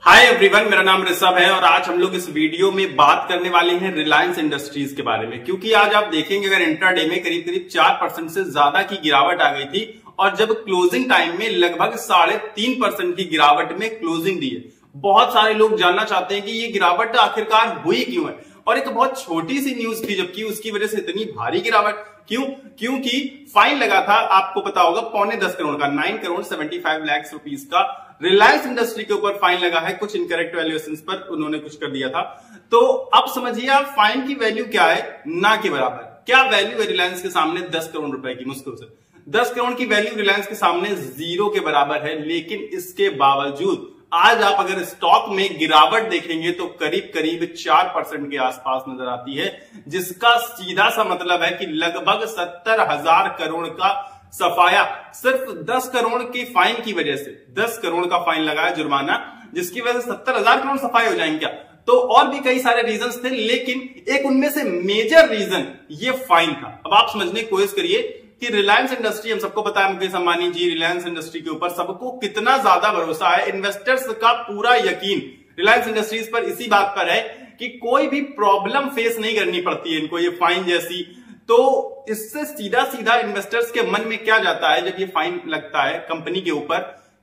Hi everyone, मेरा नाम ऋषभ है और आज हम लोग इस वीडियो में बात करने वाले हैं रिलायंस इंडस्ट्रीज के बारे में। क्योंकि आज आप देखेंगे अगर इंट्राडे में करीब करीब 4% से ज्यादा की गिरावट आ गई थी और जब क्लोजिंग टाइम में लगभग 3.5% की गिरावट में क्लोजिंग दी है। बहुत सारे लोग जानना चाहते हैं कि ये गिरावट आखिरकार हुई क्यों है, और एक बहुत छोटी सी न्यूज थी जबकि उसकी वजह से इतनी भारी गिरावट क्यों? क्योंकि फाइन लगा था, आपको पता होगा, 9.25 करोड़ का, 9.75 लाख रुपीस का रिलायंस इंडस्ट्री के ऊपर फाइन लगा है। कुछ इनकरेक्ट वैल्यूएशंस पर उन्होंने कुछ कर दिया था। तो अब समझिए आप फाइन की वैल्यू क्या है, ना के बराबर। क्या वैल्यू है रिलायंस के सामने? 10 करोड़ रुपए की, मुश्किल से 10 करोड़ की वैल्यू रिलायंस के सामने जीरो के बराबर है। लेकिन इसके बावजूद आज आप अगर स्टॉक में गिरावट देखेंगे तो करीब करीब 4% के आसपास नजर आती है, जिसका सीधा सा मतलब है कि लगभग 70,000 करोड़ का सफाया सिर्फ 10 करोड़ के फाइन की वजह से। 10 करोड़ का फाइन लगा है, जुर्माना, जिसकी वजह से 70,000 करोड़ सफाई हो जाएंगे क्या? तो और भी कई सारे रीजंस थे, लेकिन एक उनमें से मेजर रीजन ये फाइन था। अब आप समझने की कोशिश करिए कि रिलायंस इंडस्ट्री, हम सबको पता है मुकेश अंबानी जी, रिलायंस इंडस्ट्री के ऊपर सबको कितना ज्यादा भरोसा है। इन्वेस्टर्स का पूरा यकीन रिलायंस इंडस्ट्रीज पर इसी बात पर है कि कोई भी प्रॉब्लम फेस नहीं करनी पड़ती है इनको, ये फाइन जैसी। तो इससे सीधा सीधा इन्वेस्टर्स के मन में क्या जाता है जब ये फाइन लगता है कंपनी के ऊपर,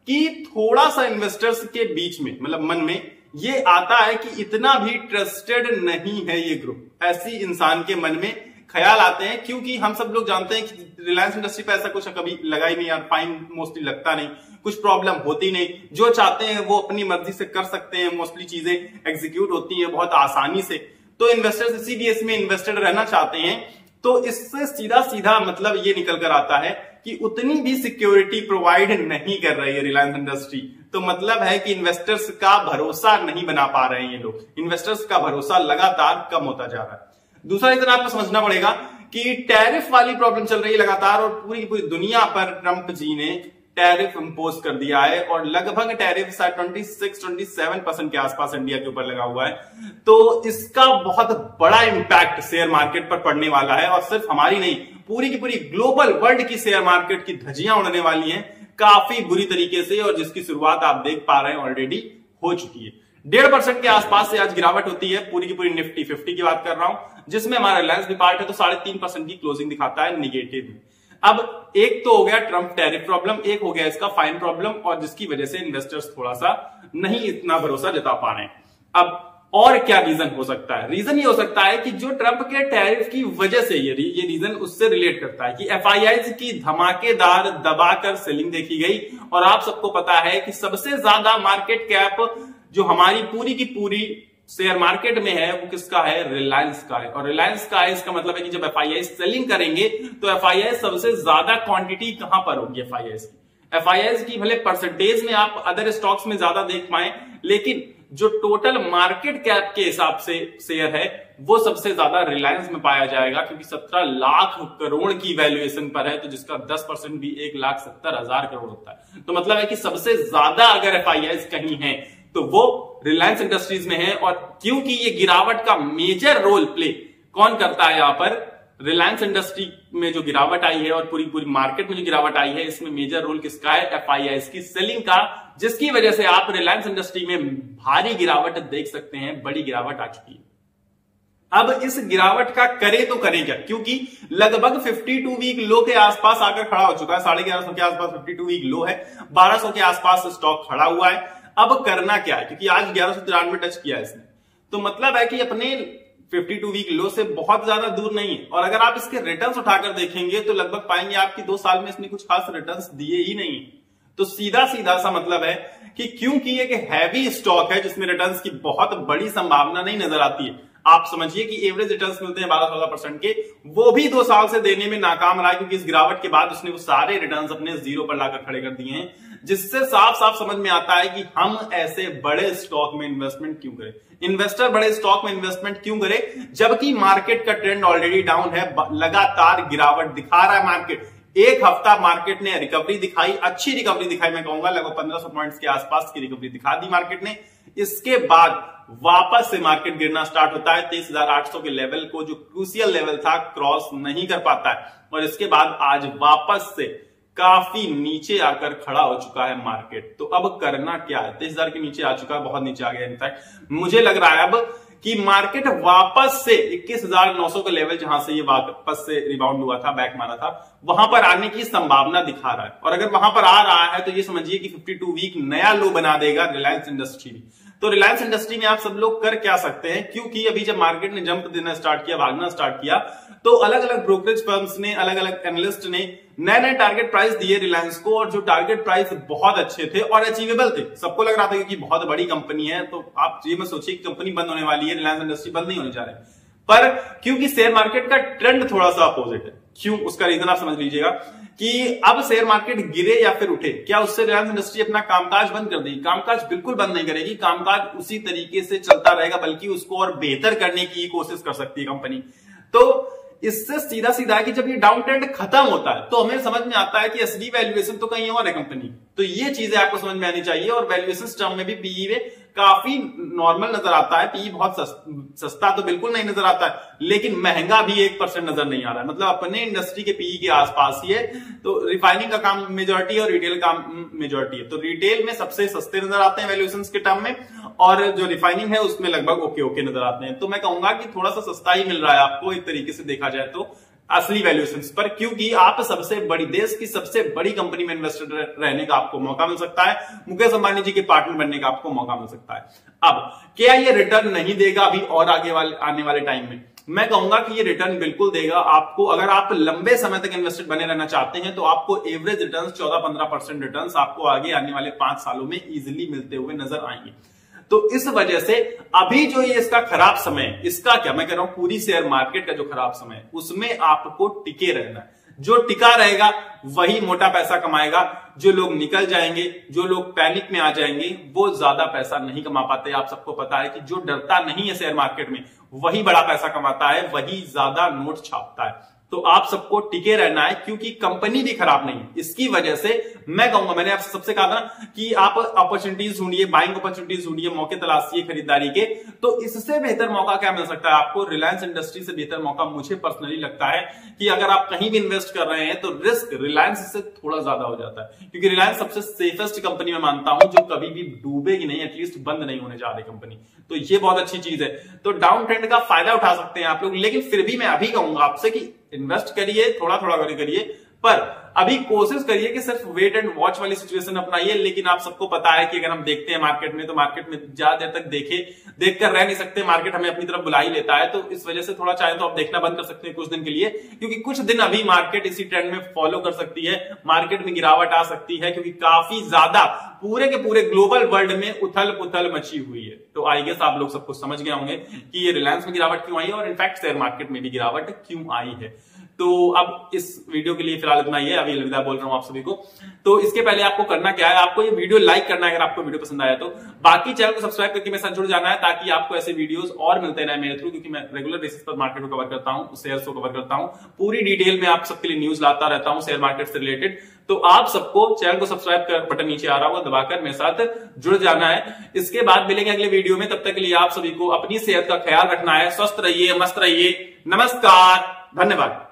कि थोड़ा सा इन्वेस्टर्स के बीच में, मतलब मन में ये आता है कि इतना भी ट्रस्टेड नहीं है ये ग्रुप। ऐसी इंसान के मन में ख्याल आते हैं, क्योंकि हम सब लोग जानते हैं कि रिलायंस इंडस्ट्री पे ऐसा कुछ कभी लगा ही नहीं यार, फाइन मोस्टली लगता नहीं, कुछ प्रॉब्लम होती नहीं, जो चाहते हैं वो अपनी मर्जी से कर सकते हैं, मोस्टली चीजें एग्जीक्यूट होती हैं बहुत आसानी से। तो इन्वेस्टर्स इसी भी इसमें इन्वेस्टेड रहना चाहते हैं। तो इससे सीधा सीधा मतलब ये निकल कर आता है कि उतनी भी सिक्योरिटी प्रोवाइड नहीं कर रही है रिलायंस इंडस्ट्री। तो मतलब है कि इन्वेस्टर्स का भरोसा नहीं बना पा रहे हैं ये लोग, इन्वेस्टर्स का भरोसा लगातार कम होता जा रहा है। दूसरा रीजन आपको समझना पड़ेगा कि टैरिफ वाली प्रॉब्लम चल रही है लगातार, और पूरी पूरी दुनिया पर ट्रंप जी ने टैरिफ इंपोज कर दिया है और लगभग टैरिफ 26-27% के आसपास इंडिया के ऊपर लगा हुआ है। तो इसका बहुत बड़ा इंपैक्ट शेयर मार्केट पर पड़ने वाला है, और सिर्फ हमारी नहीं, पूरी की पूरी ग्लोबल वर्ल्ड की शेयर मार्केट की धज्जियां उड़ने वाली हैं काफी बुरी तरीके से, और जिसकी शुरुआत आप देख पा रहे हैं ऑलरेडी हो चुकी है। 1.5% के आसपास से आज गिरावट होती है। पूरी की पूरी निफ्टी 50 की बात कर रहा हूं, जिसमें हमारा रिलायंस भी पार्ट है, तो 3.5% की क्लोजिंग दिखाता है निगेटिव में। अब एक तो हो गया ट्रंप टैरिफ प्रॉब्लम, एक हो गया इसका फाइन प्रॉब्लम, और जिसकी वजह से इन्वेस्टर्स थोड़ा सा नहीं इतना भरोसा जता पा रहे हैं। अब और क्या रीजन हो सकता है? रीजन ये हो सकता है कि जो ट्रंप के टैरिफ की वजह से ये रीजन उससे रिलेट करता है कि एफआईआईज की धमाकेदार दबाकर सेलिंग देखी गई। और आप सबको पता है कि सबसे ज्यादा मार्केट कैप जो हमारी पूरी की पूरी शेयर मार्केट में है वो किसका है? रिलायंस का है। और रिलायंस का है, इसका मतलब है कि जब एफआईआई सेलिंग करेंगे तो एफआईआई सबसे ज्यादा क्वांटिटी कहां पर होगी? एफआईआई की भले परसेंटेज में आप अदर स्टॉक्स में ज्यादा देख पाए, लेकिन जो टोटल मार्केट कैप के हिसाब से शेयर है वो सबसे ज्यादा रिलायंस में पाया जाएगा, क्योंकि 17 लाख करोड़ की वैल्यूएशन पर है, तो जिसका 10% भी 1,70,000 करोड़ होता है। तो मतलब है कि सबसे ज्यादा अगर एफआईआई कहीं है तो वो रिलायंस इंडस्ट्रीज में है। और क्योंकि ये गिरावट का मेजर रोल प्ले कौन करता है यहां पर? रिलायंस इंडस्ट्री में जो गिरावट आई है और पूरी पूरी मार्केट में जो गिरावट आई है, इसमें मेजर रोल किसका है? एफआईआई की सेलिंग का, जिसकी वजह से आप रिलायंस इंडस्ट्री में भारी गिरावट देख सकते हैं, बड़ी गिरावट आ चुकी है। अब इस गिरावट का करे तो करे क्या? क्योंकि लगभग 52 वीक लो के आसपास आकर खड़ा हो चुका है, 1150 के आसपास 52 वीक लो है, 1200 के आसपास स्टॉक खड़ा हुआ है। अब करना क्या है? क्योंकि आज 1193 टच किया है इसने, तो मतलब है कि अपने 52 वीक लो से बहुत ज्यादा दूर नहीं है। और अगर आप इसके रिटर्न्स उठाकर देखेंगे तो लगभग पाएंगे आपकी 2 साल में इसने कुछ खास रिटर्न्स दिए ही नहीं। तो सीधा सीधा सा मतलब है कि क्योंकि एक हैवी स्टॉक है जिसमें रिटर्न्स की बहुत बड़ी संभावना नहीं नजर आती है। आप समझिए कि एवरेज रिटर्न्स मिलते हैं 12-14% के, वो भी 2 साल से देने में नाकाम रहा है, क्योंकि इस गिरावट के बाद उसने वो सारे रिटर्न्स अपने जीरो पर लाकर खड़े कर दिए हैं। जिससे साफ साफ समझ में आता है कि हम ऐसे बड़े स्टॉक में इन्वेस्टमेंट क्यों करें, इन्वेस्टर बड़े स्टॉक में इन्वेस्टमेंट क्यों करे, जबकि मार्केट का ट्रेंड ऑलरेडी डाउन है, लगातार गिरावट दिखा रहा है मार्केट। एक हफ्ता मार्केट ने रिकवरी दिखाई, अच्छी रिकवरी दिखाई, मैं कहूंगा लगभग 1500 पॉइंट्स के आसपास की रिकवरी दिखा दी मार्केट ने। इसके बाद वापस से मार्केट गिरना स्टार्ट होता है, 23,800 के लेवल को, जो क्रूशियल लेवल था, क्रॉस नहीं कर पाता है, और इसके बाद आज वापस से काफी नीचे आकर खड़ा हो चुका है मार्केट। तो अब करना क्या है, 23,000 के नीचे आ चुका है, बहुत नीचे आ गया। इनफैक्ट मुझे लग रहा है अब कि मार्केट वापस से 21,900 का लेवल जहां से ये वापस से रिबाउंड हुआ था, बैक मारा था, वहां पर आने की संभावना दिखा रहा है। और अगर वहां पर आ रहा है तो ये समझिए कि 52 वीक नया लो बना देगा रिलायंस इंडस्ट्री भी। तो रिलायंस इंडस्ट्री में आप सब लोग कर क्या सकते हैं, क्योंकि अभी जब मार्केट ने जंप देना स्टार्ट किया, भागना स्टार्ट किया, तो अलग अलग ब्रोकरेज फर्म्स ने, अलग अलग एनालिस्ट ने नए नए टारगेट प्राइस दिए रिलायंस को, और जो टारगेट प्राइस बहुत अच्छे थे और अचीवेबल थे। सबको लग रहा था कि बहुत बड़ी कंपनी है, तो आप ये मत सोचिए कि कंपनी बंद होने वाली है, रिलायंस इंडस्ट्री बंद नहीं होने जा रही है। पर क्योंकि शेयर मार्केट का ट्रेंड थोड़ा सा अपोजिट है, क्यों, उसका रीजन आप समझ लीजिएगा कि अब शेयर मार्केट गिरे या फिर उठे, क्या उससे रिलायंस इंडस्ट्री अपना कामकाज बंद कर देगी? कामकाज बिल्कुल बंद नहीं करेगी, कामकाज उसी तरीके से चलता रहेगा, बल्कि उसको और बेहतर करने की कोशिश कर सकती है कंपनी। तो इससे सीधा सीधा है कि जब ये डाउन ट्रेंड खत्म होता है तो हमें समझ में आता है कि असली वैल्यूएशन तो कहीं और है कंपनी। तो ये चीजें आपको समझ में आनी चाहिए। और वैल्यूएशन टर्म में भी पीई में काफी नॉर्मल नजर आता है, पीई बहुत सस्ता तो बिल्कुल नहीं नजर आता है, लेकिन महंगा भी 1% नजर नहीं आ रहा है, मतलब अपने इंडस्ट्री के पीई के आसपास ही है। तो रिफाइनिंग का काम मेजॉरिटी है और रिटेल का मेजॉरिटी है। तो रिटेल में सबसे सस्ते नजर आते हैं वैल्यूएशन के टर्म में, और जो रिफाइनिंग है उसमें लगभग ओके नजर आते हैं। तो मैं कहूंगा कि थोड़ा सा सस्ता ही मिल रहा है आपको एक तरीके से देखा जाए तो असली वैल्यूएशन पर, क्योंकि आप सबसे बड़ी, देश की सबसे बड़ी कंपनी में इन्वेस्टर रहने का आपको मौका मिल सकता है, मुकेश अंबानी जी के पार्टनर बनने का आपको मौका मिल सकता है। अब क्या ये रिटर्न नहीं देगा अभी और आने वाले टाइम में? मैं कहूंगा कि ये रिटर्न बिल्कुल देगा आपको। अगर आप लंबे समय तक इन्वेस्टेड बने रहना चाहते हैं तो आपको एवरेज रिटर्न 14-15% रिटर्न आपको आगे आने वाले 5 सालों में इजिली मिलते हुए नजर आएंगे। तो इस वजह से अभी जो ये इसका खराब समय है, इसका क्या मैं कह रहा हूं, पूरी शेयर मार्केट का जो खराब समय है उसमें आपको टिके रहना है। जो टिका रहेगा वही मोटा पैसा कमाएगा। जो लोग निकल जाएंगे, जो लोग पैनिक में आ जाएंगे, वो ज्यादा पैसा नहीं कमा पाते। आप सबको पता है कि जो डरता नहीं है शेयर मार्केट में वही बड़ा पैसा कमाता है, वही ज्यादा नोट छापता है। तो आप सबको टिके रहना है, क्योंकि कंपनी भी खराब नहीं है। इसकी वजह से मैं कहूंगा, मैंने आपसे सबसे कहा था ना कि आप अपॉर्चुनिटीज ढूंढिए, बाइंग अपॉर्चुनिटीज ढूंढिए, मौके तलाशिए खरीदारी के। तो इससे बेहतर मौका क्या मिल सकता है आपको? रिलायंस इंडस्ट्री से बेहतर मौका मुझे पर्सनली लगता है कि अगर आप कहीं भी इन्वेस्ट कर रहे हैं तो रिस्क रिलायंस से थोड़ा ज्यादा हो जाता है, क्योंकि रिलायंस सबसे सेफेस्ट कंपनी में मानता हूं, जो कभी भी डूबेगी नहीं, एटलीस्ट बंद नहीं होने जा रही कंपनी। तो ये बहुत अच्छी चीज है। तो डाउन ट्रेंड का फायदा उठा सकते हैं आप लोग, लेकिन फिर भी मैं अभी कहूंगा आपसे कि इन्वेस्ट करिए, थोड़ा थोड़ा करिए, पर अभी कोशिश करिए कि सिर्फ वेट एंड वॉच वाली सिचुएशन अपनाइए। लेकिन आप सबको पता है कि अगर हम देखते हैं मार्केट में, तो मार्केट में ज्यादा देर तक देखकर रह नहीं सकते, मार्केट हमें अपनी तरफ बुला ही लेता है। तो इस वजह से थोड़ा चाहे तो आप देखना बंद कर सकते हैं कुछ दिन के लिए, क्योंकि कुछ दिन अभी मार्केट इसी ट्रेंड में फॉलो कर सकती है, मार्केट में गिरावट आ सकती है, क्योंकि काफी ज्यादा पूरे के पूरे ग्लोबल वर्ल्ड में उथल पुथल मची हुई है। तो आई गेस आप लोग सबको समझ गए होंगे कि ये रिलायंस में गिरावट क्यों आई है, और इनफैक्ट शेयर मार्केट में भी गिरावट क्यों आई है। तो अब इस वीडियो के लिए फिलहाल इतना ही है, अभी अलविदा बोल रहा हूं आप सभी को। तो इसके पहले आपको करना क्या है, आपको ये वीडियो लाइक करना है अगर आपको वीडियो पसंद आया तो, बाकी चैनल को सब्सक्राइब करके मेरे साथ जुड़ जाना है, ताकि आपको ऐसे वीडियोस और मिलते रहे मेरे थ्रू, क्योंकि मैं रेगुलर बेसिस पर मार्केट को कवर करता हूं, शेयर्स को कवर करता हूं, पूरी डिटेल में आप सबके लिए न्यूज लाता रहता हूं शेयर मार्केट से रिलेटेड। तो आप सबको चैनल को सब्सक्राइब कर बटन नीचे आ रहा होगा, दबाकर मेरे साथ जुड़ जाना है। इसके बाद मिलेंगे अगले वीडियो में, तब तक के लिए आप सभी को अपनी सेहत का ख्याल रखना है। स्वस्थ रहिए, मस्त रहिए, नमस्कार, धन्यवाद।